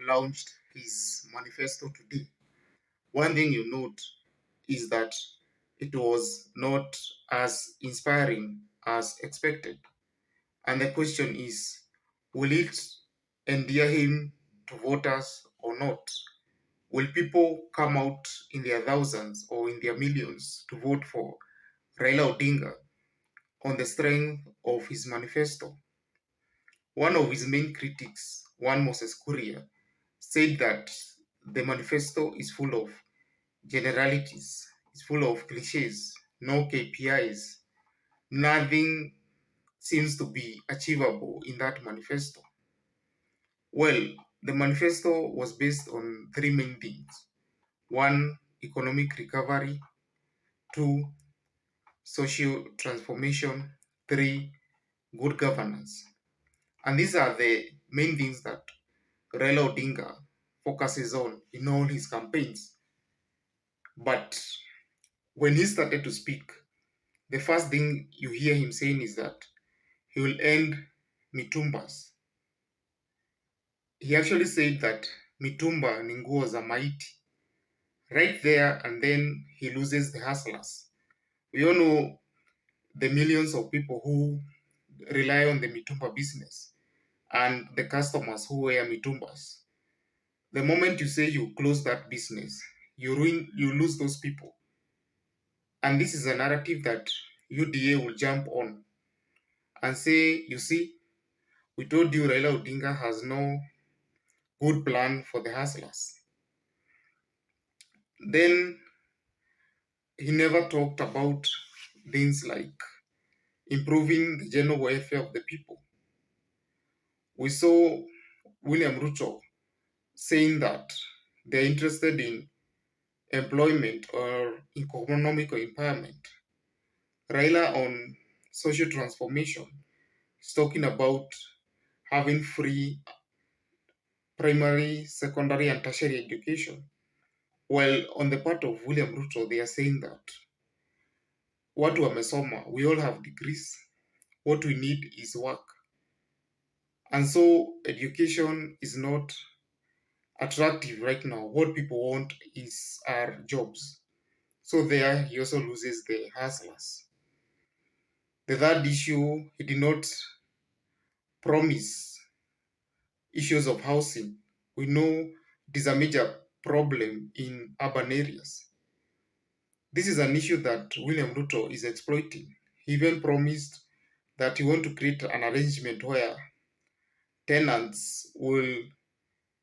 launched his manifesto today, one thing you note is that it was not as inspiring as expected. And the question is, will it endear him to voters or not? Will people come out in their thousands or in their millions to vote for Raila Odinga on the strength of his manifesto? One of his main critics, one Moses Kuria, said that the manifesto is full of generalities, it's full of cliches, no KPIs, nothing seems to be achievable in that manifesto. Well, the manifesto was based on three main things: one, economic recovery; two, social transformation; three, good governance. And these are the main things that Raila Odinga focuses on in all his campaigns. But when he started to speak, the first thing you hear him saying is that he will end Mitumbas. He actually said that Mitumba ni nguo za maiti. Right there and then he loses the hustlers. We all know the millions of people who rely on the Mitumba business and the customers who wear Mitumbas. The moment you say you close that business, you lose those people. And this is a narrative that UDA will jump on and say, you see, we told you Raila Odinga has no good plan for the hustlers. Then he never talked about things like improving the general welfare of the people. We saw William Ruto saying that they're interested in employment or economic empowerment. Raila on social transformation is talking about having free primary, secondary, and tertiary education. Well, on the part of William Ruto, they are saying that watu wamesoma, we all have degrees. What we need is work. And so education is not attractive right now. What people want are jobs. So there he also loses the hustlers. The third issue, he did not promise issues of housing. We know it is a major problem in urban areas. This is an issue that William Ruto is exploiting. He even promised that he want to create an arrangement where tenants will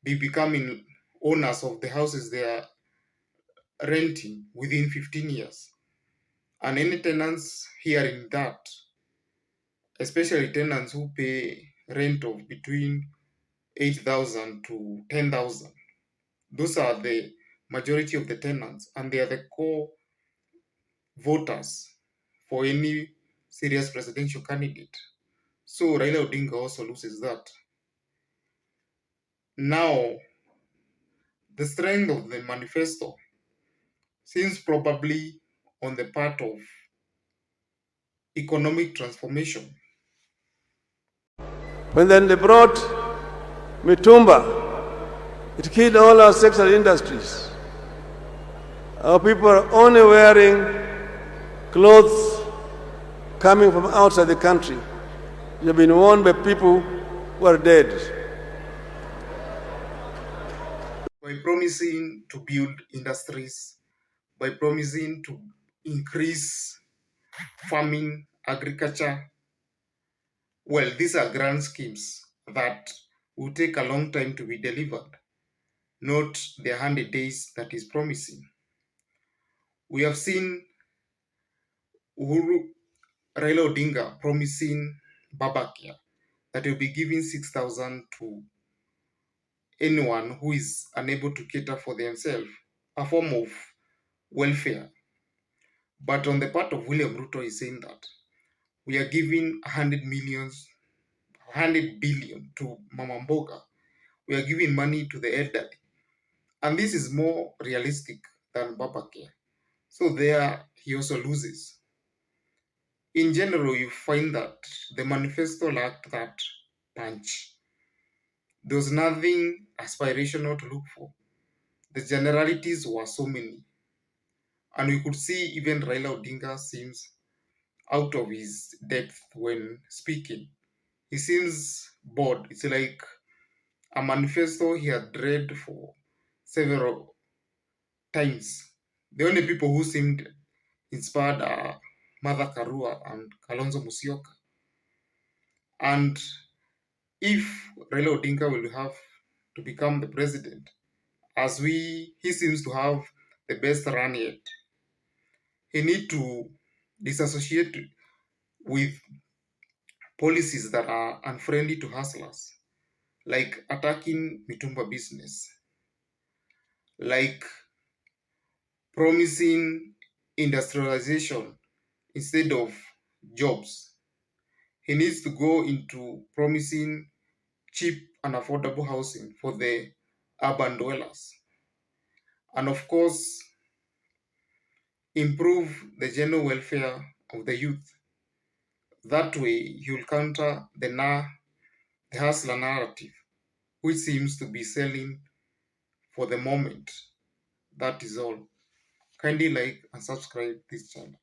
be becoming owners of the houses they are renting within 15 years. And any tenants hearing that, especially tenants who pay rent of between 8,000 to 10,000, those are the majority of the tenants, and they are the core voters for any serious presidential candidate. So Raila Odinga also loses that. Now, the strength of the manifesto seems probably on the part of economic transformation. When then they brought Mitumba, it killed all our textile industries. Our people are only wearing clothes coming from outside the country. They have been worn by people who are dead. By promising to build industries, by promising to increase farming, agriculture, well, these are grand schemes that will take a long time to be delivered, not the 100 days that is promising. We have seen Uhuru Raila Odinga promising Babakia that he will be giving 6,000 to anyone who is unable to cater for themselves, a form of welfare. But on the part of William Ruto, is saying that we are giving 100 billion to Mama Mboga. We are giving money to the elderly. And this is more realistic than Babacare. So there he also loses. In general, you find that the manifesto lacked that punch. There was nothing aspirational to look for. The generalities were so many. And we could see even Raila Odinga seems out of his depth when speaking. He seems bored. It's like a manifesto he had read for several times. The only people who seemed inspired are Martha Karua and Kalonzo Musyoka. And if Raila Odinga will have to become the president, as he seems to have the best run yet, he need to disassociate with policies that are unfriendly to hustlers, like attacking Mitumba business, like promising industrialization instead of jobs. He needs to go into promising cheap and affordable housing for the urban dwellers. And of course, improve the general welfare of the youth. That way, he will counter the hustler narrative, which seems to be selling for the moment. That is all. Kindly like and subscribe this channel.